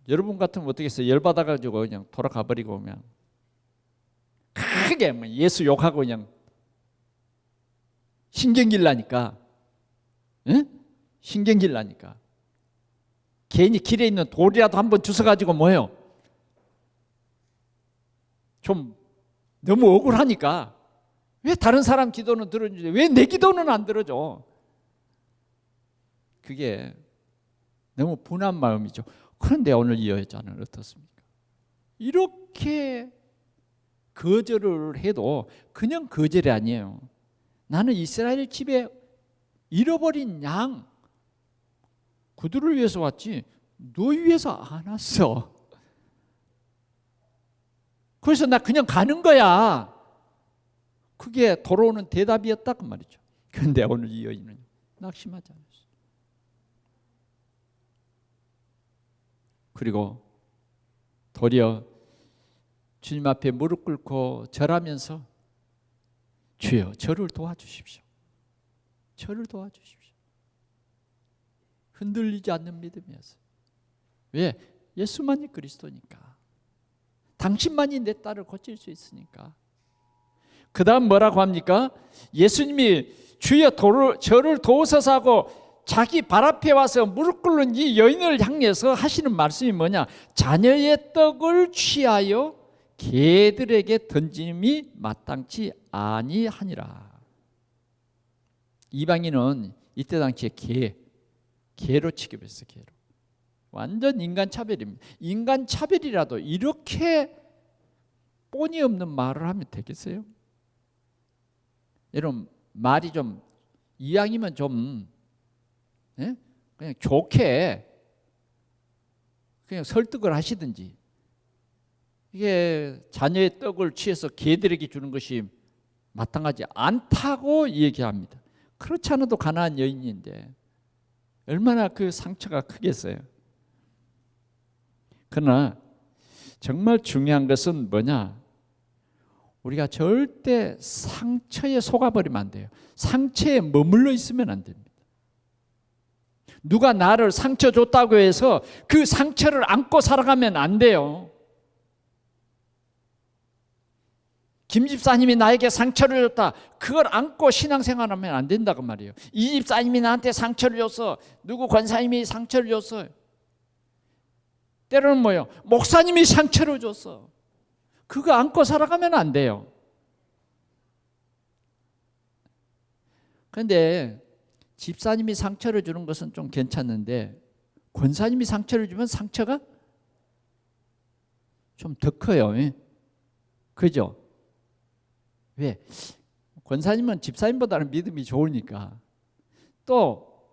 여러분 같으면 어떻겠어요? 열받아가지고 그냥 돌아가 버리고 그냥 크게 예수 욕하고 그냥 신경질 나니까, 신경질 나니까 괜히 길에 있는 돌이라도 한번 주워가지고 뭐예요? 좀 너무 억울하니까 왜 다른 사람 기도는 들어주는데 왜 내 기도는 안 들어줘? 그게 너무 분한 마음이죠. 그런데 오늘 이 여자는 어떻습니까? 이렇게 거절을 해도 그냥 거절이 아니에요. 나는 이스라엘 집에 잃어버린 양 그들을 위해서 왔지 너희 위해서 안 왔어. 그래서 나 그냥 가는 거야. 그게 돌아오는 대답이었다 그 말이죠. 그런데 오늘 이 여인은 낙심하지 않았어요. 그리고 도리어 주님 앞에 무릎 꿇고 절하면서 주여 저를 도와주십시오. 저를 도와주십시오. 흔들리지 않는 믿음이었어요. 왜? 예수만이 그리스도니까. 당신만이 내 딸을 고칠 수 있으니까. 그 다음 뭐라고 합니까? 예수님이 주여 저를 도우소서 하고 자기 발 앞에 와서 무릎 꿇는 이 여인을 향해서 하시는 말씀이 뭐냐? 자녀의 떡을 취하여 개들에게 던짐이 마땅치 아니하니라. 이방인은 이때 당시에 개로 취급했어요. 개로. 완전 인간 차별입니다. 인간 차별이라도 이렇게 뻔히 없는 말을 하면 되겠어요? 여러분 말이 좀 이왕이면 좀 그냥 좋게 그냥 설득을 하시든지. 이게 자녀의 떡을 취해서 개들에게 주는 것이 마땅하지 않다고 얘기합니다. 그렇지 않아도 가난한 여인인데 얼마나 그 상처가 크겠어요. 그러나 정말 중요한 것은 뭐냐? 우리가 절대 상처에 속아버리면 안 돼요. 상처에 머물러 있으면 안 됩니다. 누가 나를 상처 줬다고 해서 그 상처를 안고 살아가면 안 돼요. 김 집사님이 나에게 상처를 줬다. 그걸 안고 신앙생활하면 안 된다고 말이에요. 이 집사님이 나한테 상처를 줬어. 누구 권사님이 상처를 줬어. 때로는 뭐예요? 목사님이 상처를 줬어. 그거 안고 살아가면 안 돼요. 그런데 집사님이 상처를 주는 것은 좀 괜찮은데 권사님이 상처를 주면 상처가 좀 더 커요. 그죠? 왜? 권사님은 집사님보다는 믿음이 좋으니까. 또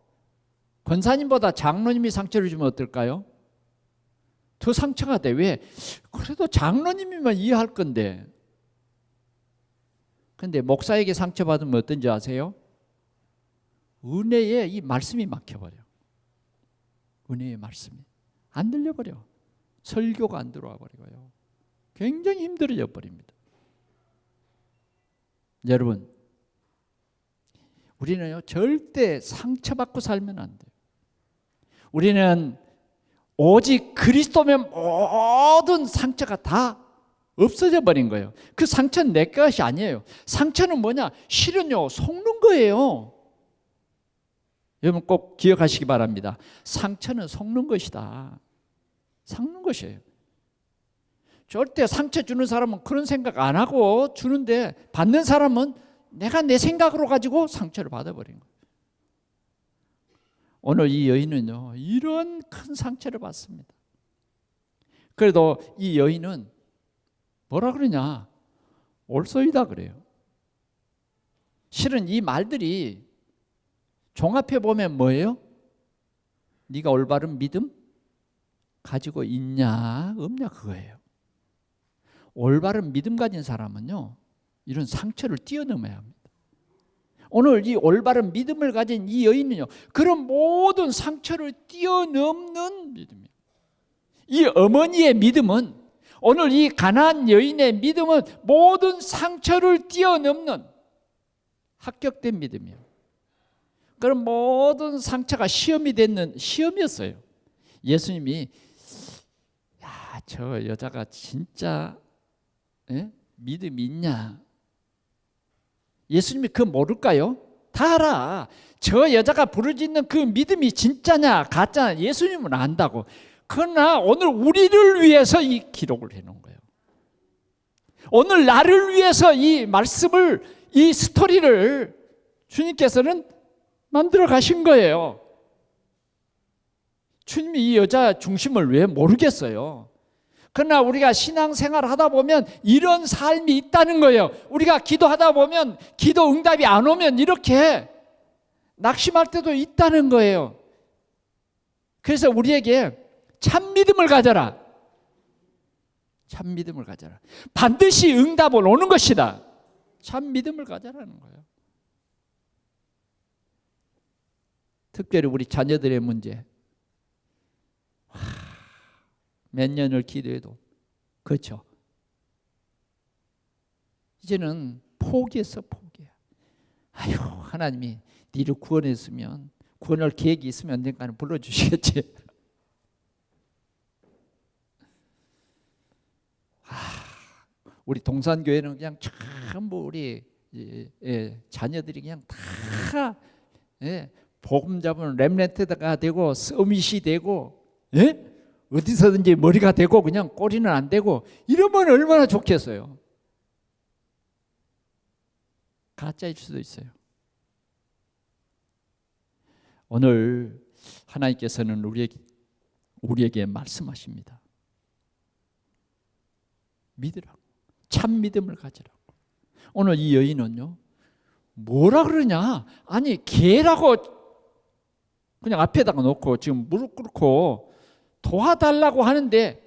권사님보다 장로님이 상처를 주면 어떨까요? 더 상처가 돼. 왜? 그래도 장로님이면 이해할 건데. 근데 목사에게 상처받으면 어떤지 아세요? 은혜에 이 말씀이 막혀버려. 은혜의 말씀이 안 들려버려. 설교가 안 들어와 버리고요. 굉장히 힘들어져 버립니다. 여러분, 우리는요 절대 상처받고 살면 안 돼요. 우리는 오직 그리스도면 모든 상처가 다 없어져 버린 거예요. 그 상처는 내 것이 아니에요. 상처는 뭐냐? 실은요 속는 거예요. 여러분 꼭 기억하시기 바랍니다. 상처는 속는 것이다. 속는 것이에요. 절대 상처 주는 사람은 그런 생각 안 하고 주는데 받는 사람은 내가 내 생각으로 가지고 상처를 받아버린 거예요. 오늘 이 여인은요 이런 큰 상처를 받습니다. 그래도 이 여인은 뭐라 그러냐? 올소이다 그래요. 실은 이 말들이 종합해 보면 뭐예요? 네가 올바른 믿음 가지고 있냐 없냐 그거예요. 올바른 믿음 가진 사람은요 이런 상처를 뛰어넘어야 합니다. 오늘 이 올바른 믿음을 가진 이 여인은요 그런 모든 상처를 뛰어넘는 믿음이에요. 이 어머니의 믿음은, 오늘 이 가나안 여인의 믿음은 모든 상처를 뛰어넘는 합격된 믿음이에요. 그런 모든 상처가 시험이 됐는 시험이었어요. 예수님이 야, 저 여자가 진짜 믿음이 있냐? 예수님이 그거 모를까요? 다 알아. 저 여자가 부르짖는 그 믿음이 진짜냐 가짜냐 예수님은 안다고. 그러나 오늘 우리를 위해서 이 기록을 해놓은 거예요. 오늘 나를 위해서 이 말씀을, 이 스토리를 주님께서는 만들어 가신 거예요. 주님이 이 여자 중심을 왜 모르겠어요? 그러나 우리가 신앙생활 하다 보면 이런 삶이 있다는 거예요. 우리가 기도하다 보면 기도 응답이 안 오면 이렇게 낙심할 때도 있다는 거예요. 그래서 우리에게 참 믿음을 가져라. 참 믿음을 가져라. 반드시 응답은 오는 것이다. 참 믿음을 가져라는 거예요. 특별히 우리 자녀들의 문제. 몇 년을 기도해도 그렇죠. 이제는 포기했어. 포기해. 아유, 하나님이 니를 구원했으면, 구원할 계획이 있으면 언젠가는 불러주시겠지. 우리 동산교회는 그냥 전부 우리 자녀들이 그냥 다 복음 잡은 렘넌트가 되고 서밋이 되고 어디서든지 머리가 되고 그냥 꼬리는 안 되고 이러면 얼마나 좋겠어요. 가짜일 수도 있어요. 오늘 하나님께서는 우리에게 말씀하십니다. 믿으라고. 참 믿음을 가지라고. 오늘 이 여인은요 뭐라 그러냐? 아니 개라고 그냥 앞에다가 놓고 지금 무릎 꿇고 도와달라고 하는데,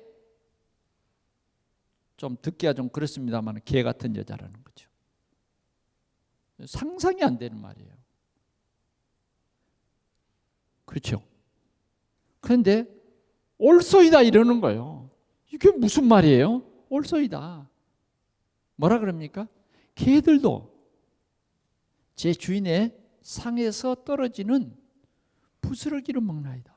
좀 듣기가 좀 그렇습니다만 개 같은 여자라는 거죠. 상상이 안 되는 말이에요. 그렇죠? 그런데 올소이다 이러는 거예요. 이게 무슨 말이에요? 올소이다. 뭐라 그럽니까? 개들도 제 주인의 상에서 떨어지는 부스러기를 먹나이다.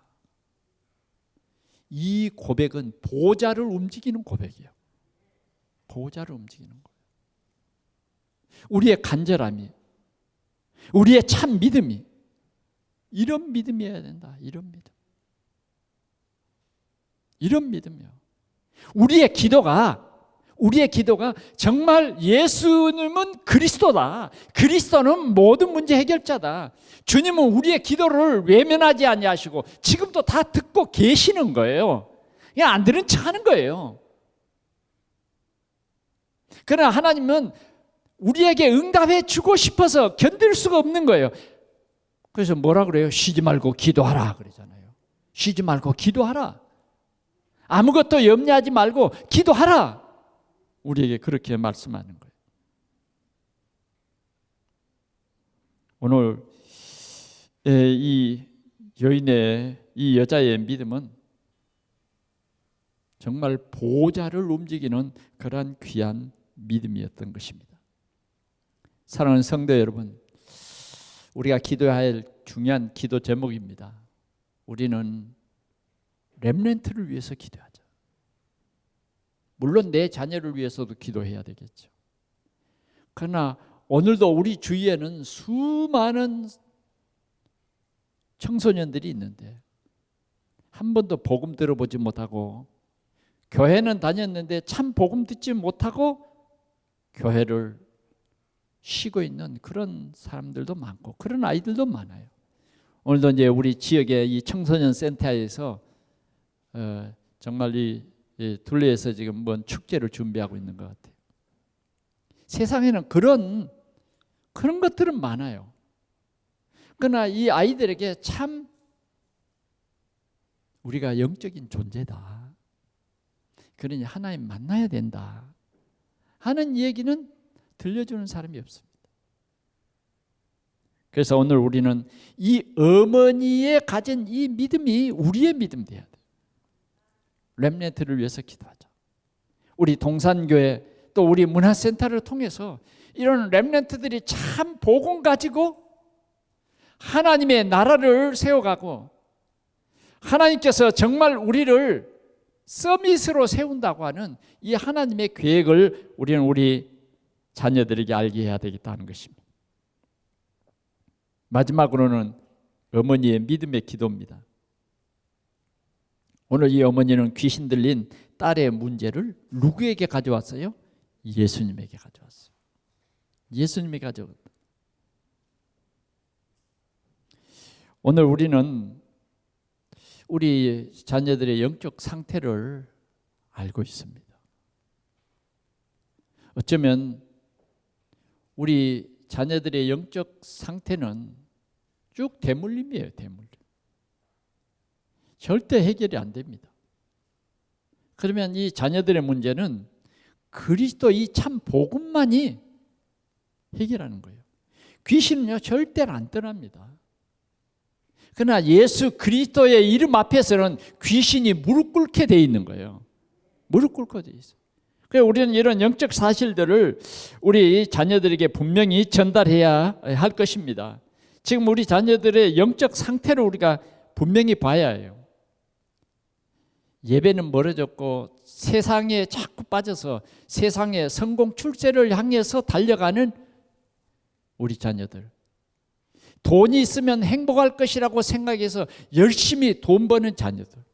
이 고백은 보좌를 움직이는 고백이에요. 보좌를 움직이는 거예요. 우리의 간절함이, 우리의 참 믿음이 이런 믿음이어야 된다. 이런 믿음. 이런 믿음이요. 우리의 기도가 정말 예수님은 그리스도다. 그리스도는 모든 문제 해결자다. 주님은 우리의 기도를 외면하지 아니하시고 지금도 다 듣고 계시는 거예요. 그냥 안 들은 척 하는 거예요. 그러나 하나님은 우리에게 응답해 주고 싶어서 견딜 수가 없는 거예요. 그래서 뭐라 그래요? 쉬지 말고 기도하라 그러잖아요. 쉬지 말고 기도하라. 아무것도 염려하지 말고 기도하라. 우리에게 그렇게 말씀하는 거예요. 오늘 이 여인의, 이 여자의 믿음은 정말 보좌를 움직이는 그러한 귀한 믿음이었던 것입니다. 사랑하는 성도 여러분, 우리가 기도해야 할 중요한 기도 제목입니다. 우리는 렘넌트를 위해서 기도하자. 물론 내 자녀를 위해서도 기도해야 되겠죠. 그러나 오늘도 우리 주위에는 수많은 청소년들이 있는데 한 번도 복음 들어보지 못하고 교회는 다녔는데 참 복음 듣지 못하고 교회를 쉬고 있는 그런 사람들도 많고 그런 아이들도 많아요. 오늘도 이제 우리 지역의 이 청소년 센터에서 정말 이 둘레에서 지금 뭔 축제를 준비하고 있는 것 같아요. 세상에는 그런 것들은 많아요. 그러나 이 아이들에게 참 우리가 영적인 존재다. 그러니 하나님 만나야 된다 하는 얘기는 들려주는 사람이 없습니다. 그래서 오늘 우리는 이 어머니의 가진 이 믿음이 우리의 믿음 돼야 돼요. 렘넌트를 위해서 기도하자. 우리 동산교회 또 우리 문화센터를 통해서 이런 렘넌트들이 참 복음 가지고 하나님의 나라를 세워가고 하나님께서 정말 우리를 서밋으로 세운다고 하는 이 하나님의 계획을 우리는 우리 자녀들에게 알게 해야 되겠다는 것입니다. 마지막으로는 어머니의 믿음의 기도입니다. 오늘 이 어머니는 귀신 들린 딸의 문제를 누구에게 가져왔어요? 예수님에게 가져왔어요. 예수님에게 가져왔다. 오늘 우리는 우리 자녀들의 영적 상태를 알고 있습니다. 어쩌면 우리 자녀들의 영적 상태는 쭉 대물림이에요. 대물림. 절대 해결이 안 됩니다. 그러면 이 자녀들의 문제는 그리스도 이 참 복음만이 해결하는 거예요. 귀신은요 절대로 안 떠납니다. 그러나 예수 그리스도의 이름 앞에서는 귀신이 무릎 꿇게 돼 있는 거예요. 무릎 꿇게 돼 있어요. 그래서 우리는 이런 영적 사실들을 우리 자녀들에게 분명히 전달해야 할 것입니다. 지금 우리 자녀들의 영적 상태를 우리가 분명히 봐야 해요. 예배는 멀어졌고 세상에 자꾸 빠져서 세상의 성공 출세를 향해서 달려가는 우리 자녀들, 돈이 있으면 행복할 것이라고 생각해서 열심히 돈 버는 자녀들,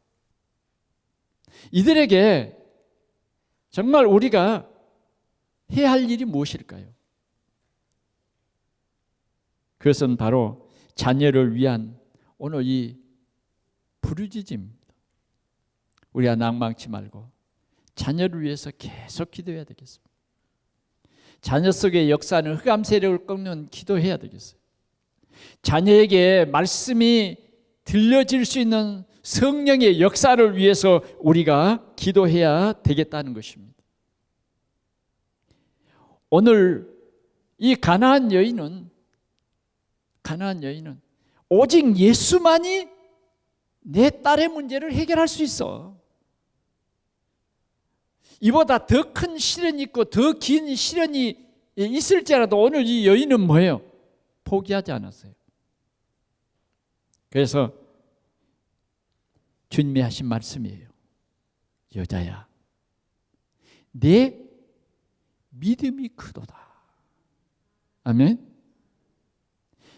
이들에게 정말 우리가 해야 할 일이 무엇일까요? 그것은 바로 자녀를 위한 오늘 이 부르짖음입니다. 우리가 낭망치 말고 자녀를 위해서 계속 기도해야 되겠습니다. 자녀 속의 역사는 흑암 세력을 꺾는 기도해야 되겠어요. 자녀에게 말씀이 들려질 수 있는 성령의 역사를 위해서 우리가 기도해야 되겠다는 것입니다. 오늘 이 가나안 여인은 오직 예수만이 내 딸의 문제를 해결할 수 있어. 이보다 더 큰 시련이 있고 더 긴 시련이 있을지라도 오늘 이 여인은 뭐예요? 포기하지 않았어요. 그래서 주님이 하신 말씀이에요. 여자야, 내 믿음이 크도다. 아멘.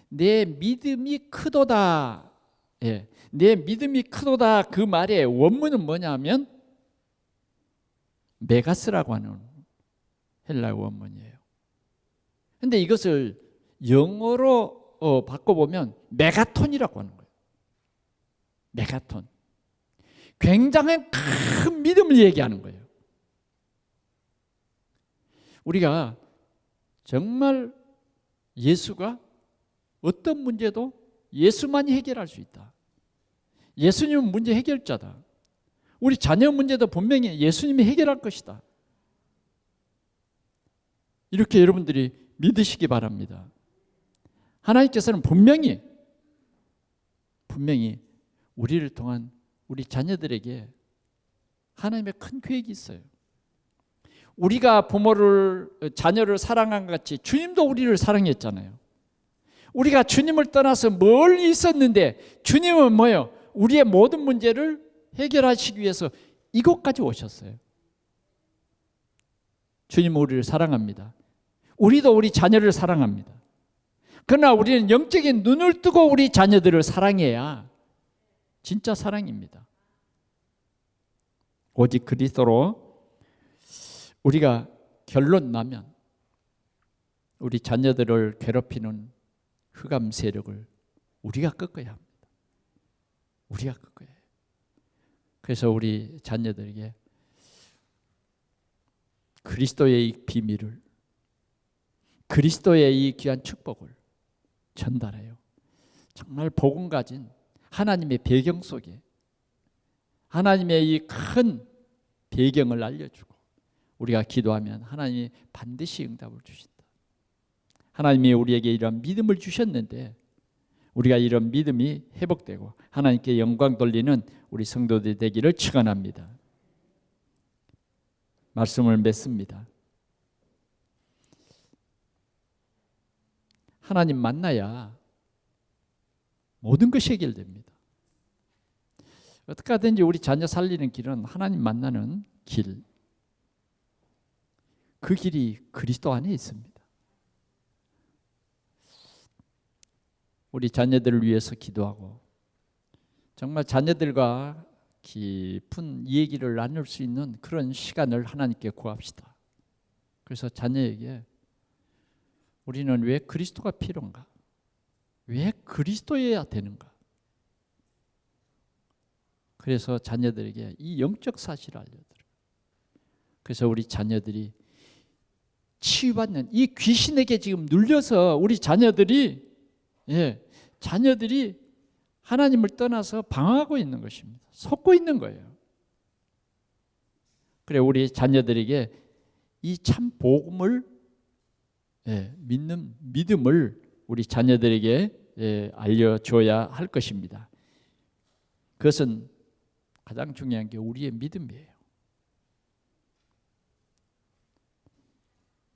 내 믿음이 크도다. 예, 내 믿음이 크도다. 그 말의 원문은 뭐냐면 메가스라고 하는 헬라어 원문이에요. 근데 이것을 영어로 바꿔보면 메가톤이라고 하는 거예요. 메가톤. 굉장한 큰 믿음을 얘기하는 거예요. 우리가 정말 예수가 어떤 문제도 예수만이 해결할 수 있다. 예수님은 문제 해결자다. 우리 자녀 문제도 분명히 예수님이 해결할 것이다. 이렇게 여러분들이 믿으시기 바랍니다. 하나님께서는 분명히 우리를 통한 우리 자녀들에게 하나님의 큰 계획이 있어요. 우리가 자녀를 사랑한 것 같이 주님도 우리를 사랑했잖아요. 우리가 주님을 떠나서 멀리 있었는데 주님은 뭐예요? 우리의 모든 문제를 해결하시기 위해서 이곳까지 오셨어요. 주님은 우리를 사랑합니다. 우리도 우리 자녀를 사랑합니다. 그러나 우리는 영적인 눈을 뜨고 우리 자녀들을 사랑해야 진짜 사랑입니다. 오직 그리스도로 우리가 결론 나면 우리 자녀들을 괴롭히는 흑암 세력을 우리가 꺾어야 합니다. 우리가 꺾어야 해요. 그래서 우리 자녀들에게 그리스도의 이 비밀을, 그리스도의 이 귀한 축복을 전달해요. 정말 복음 가진 하나님의 배경 속에 하나님의 이 큰 배경을 알려주고 우리가 기도하면 하나님이 반드시 응답을 주신다. 하나님이 우리에게 이런 믿음을 주셨는데 우리가 이런 믿음이 회복되고 하나님께 영광 돌리는 우리 성도들이 되기를 축원합니다. 말씀을 맺습니다. 하나님 만나야 모든 것이 해결됩니다. 어떻게 하든지 우리 자녀 살리는 길은 하나님 만나는 길. 그 길이 그리스도 안에 있습니다. 우리 자녀들을 위해서 기도하고 정말 자녀들과 깊은 얘기를 나눌 수 있는 그런 시간을 하나님께 구합시다. 그래서 자녀에게 우리는 왜 그리스도가 필요한가? 왜 그리스도여야 되는가? 그래서 자녀들에게 이 영적 사실을 알려드려요. 그래서 우리 자녀들이 치유받는 이 귀신에게 지금 눌려서 우리 자녀들이 하나님을 떠나서 방황하고 있는 것입니다. 속고 있는 거예요. 그래 우리 자녀들에게 이 참 복음을 믿는 믿음을 우리 자녀들에게 알려줘야 할 것입니다. 그것은 가장 중요한 게 우리의 믿음이에요.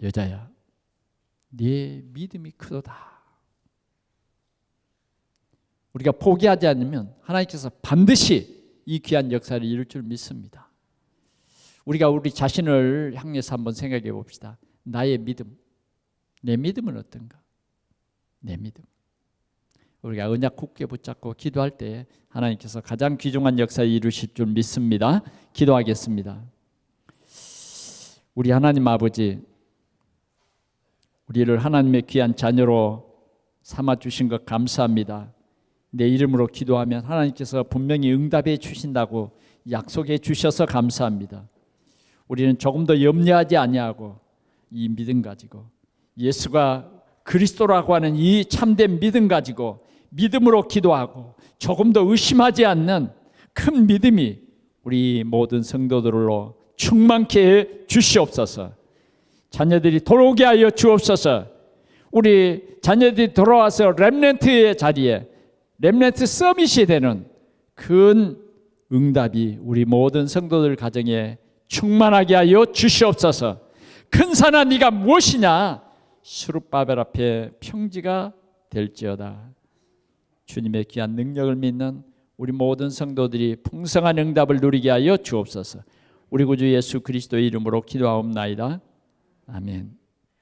여자야, 네 믿음이 크도다. 우리가 포기하지 않으면 하나님께서 반드시 이 귀한 역사를 이룰 줄 믿습니다. 우리가 우리 자신을 향해서 한번 생각해 봅시다. 나의 믿음, 내 믿음은 어떤가? 내 믿음. 우리가 언약 굳게 붙잡고 기도할 때 하나님께서 가장 귀중한 역사를 이루실 줄 믿습니다. 기도하겠습니다. 우리 하나님 아버지, 우리를 하나님의 귀한 자녀로 삼아주신 것 감사합니다. 내 이름으로 기도하면 하나님께서 분명히 응답해 주신다고 약속해 주셔서 감사합니다. 우리는 조금 더 염려하지 아니하고 이 믿음 가지고 예수가 그리스도라고 하는 이 참된 믿음 가지고 믿음으로 기도하고 조금 더 의심하지 않는 큰 믿음이 우리 모든 성도들로 충만케 해 주시옵소서. 자녀들이 돌아오게 하여 주옵소서. 우리 자녀들이 돌아와서 렘넌트의 자리에 렘넌트 서밋이 되는 큰 응답이 우리 모든 성도들 가정에 충만하게 하여 주시옵소서. 큰 산아 네가 무엇이냐? 수룹바벨 앞에 평지가 될지어다. 주님의 귀한 능력을 믿는 우리 모든 성도들이 풍성한 응답을 누리게 하여 주옵소서. 우리 구주 예수 그리스도의 이름으로 기도하옵나이다. 아멘.